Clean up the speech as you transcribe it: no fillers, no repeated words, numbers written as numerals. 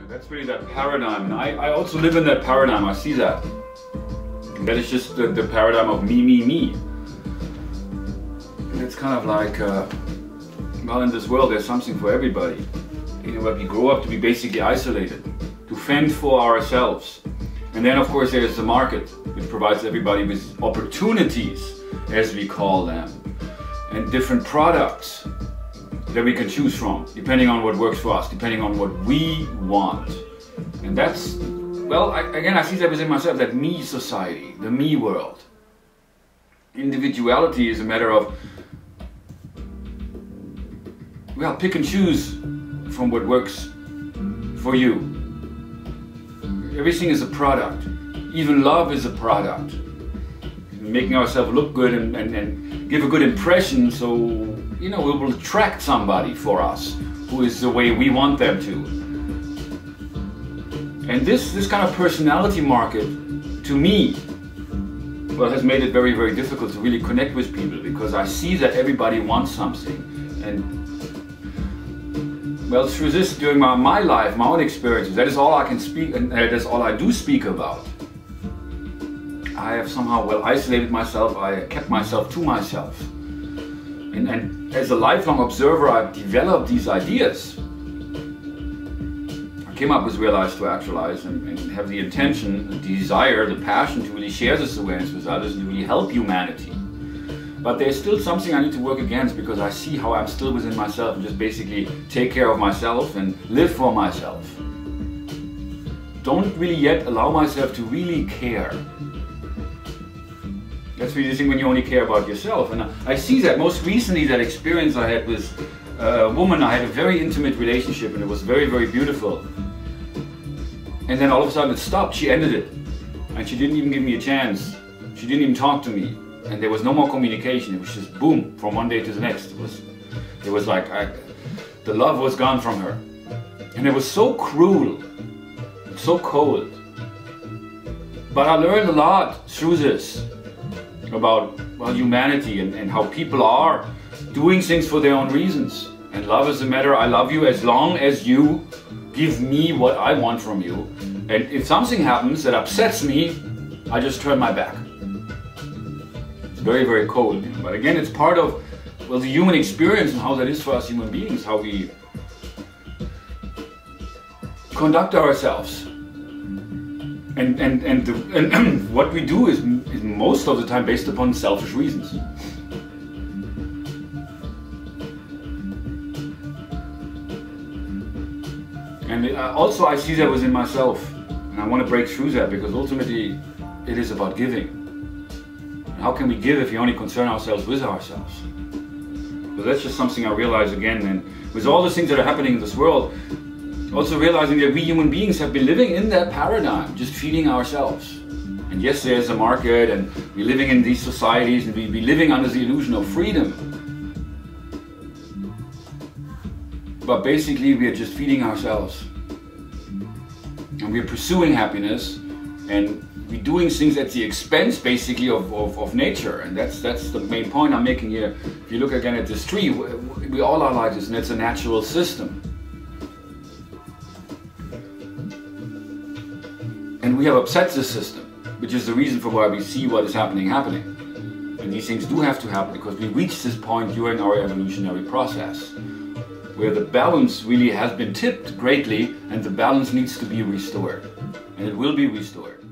That's really that paradigm, and I also live in that paradigm. I see that. And that is just the paradigm of me, me, me. And it's kind of like, well, in this world there's something for everybody. You know, but we grow up to be basically isolated, to fend for ourselves. And then of course there's the market, which provides everybody with opportunities, as we call them, and different products that we can choose from, depending on what works for us, depending on what we want. And that's, well, again, I see that within myself, that me society, the me world. Individuality is a matter of, well, pick and choose from what works for you. Everything is a product. Even love is a product. Making ourselves look good and give a good impression, so you know, we will attract somebody for us who is the way we want them to. And this kind of personality market, to me, well, has made it very, very difficult to really connect with people, because I see that everybody wants something. And well, through this, during my life, my own experiences, that is all I can speak, and that's all I do speak about. I have somehow, well, isolated myself, I kept myself to myself. And as a lifelong observer, I've developed these ideas. I came up with Realize to Actualize and have the intention, the desire, the passion to really share this awareness with others and to really help humanity. But there's still something I need to work against, because I see how I'm still within myself and just basically take care of myself and live for myself. Don't really yet allow myself to really care. That's really the thing, when you only care about yourself. And I see that most recently, that experience I had with a woman. I had a very intimate relationship and it was very, very beautiful. And then all of a sudden it stopped. She ended it. And she didn't even give me a chance. She didn't even talk to me. And there was no more communication. It was just boom, from one day to the next. It was like the love was gone from her. And it was so cruel, so cold. But I learned a lot through this about, well, humanity and how people are doing things for their own reasons. And love is a matter, I love you as long as you give me what I want from you. And if something happens that upsets me, I just turn my back. It's very, very cold. But again, it's part of, well, the human experience and how that is for us human beings, how we conduct ourselves. And what we do is most of the time based upon selfish reasons. And also I see that within myself, and I want to break through that, because ultimately it is about giving. And how can we give if we only concern ourselves with ourselves? But that's just something I realize again, and with all the things that are happening in this world, also realizing that we human beings have been living in that paradigm, just feeding ourselves. And yes, there's a market, and we're living in these societies, and we're living under the illusion of freedom. But basically, we are just feeding ourselves. And we're pursuing happiness, and we're doing things at the expense, basically, of nature. And that's the main point I'm making here. If you look again at this tree, we all are like this, and it's a natural system. And we have upset this system, which is the reason for why we see what is happening. And these things do have to happen, because we reach this point during our evolutionary process, where the balance really has been tipped greatly, and the balance needs to be restored. And it will be restored.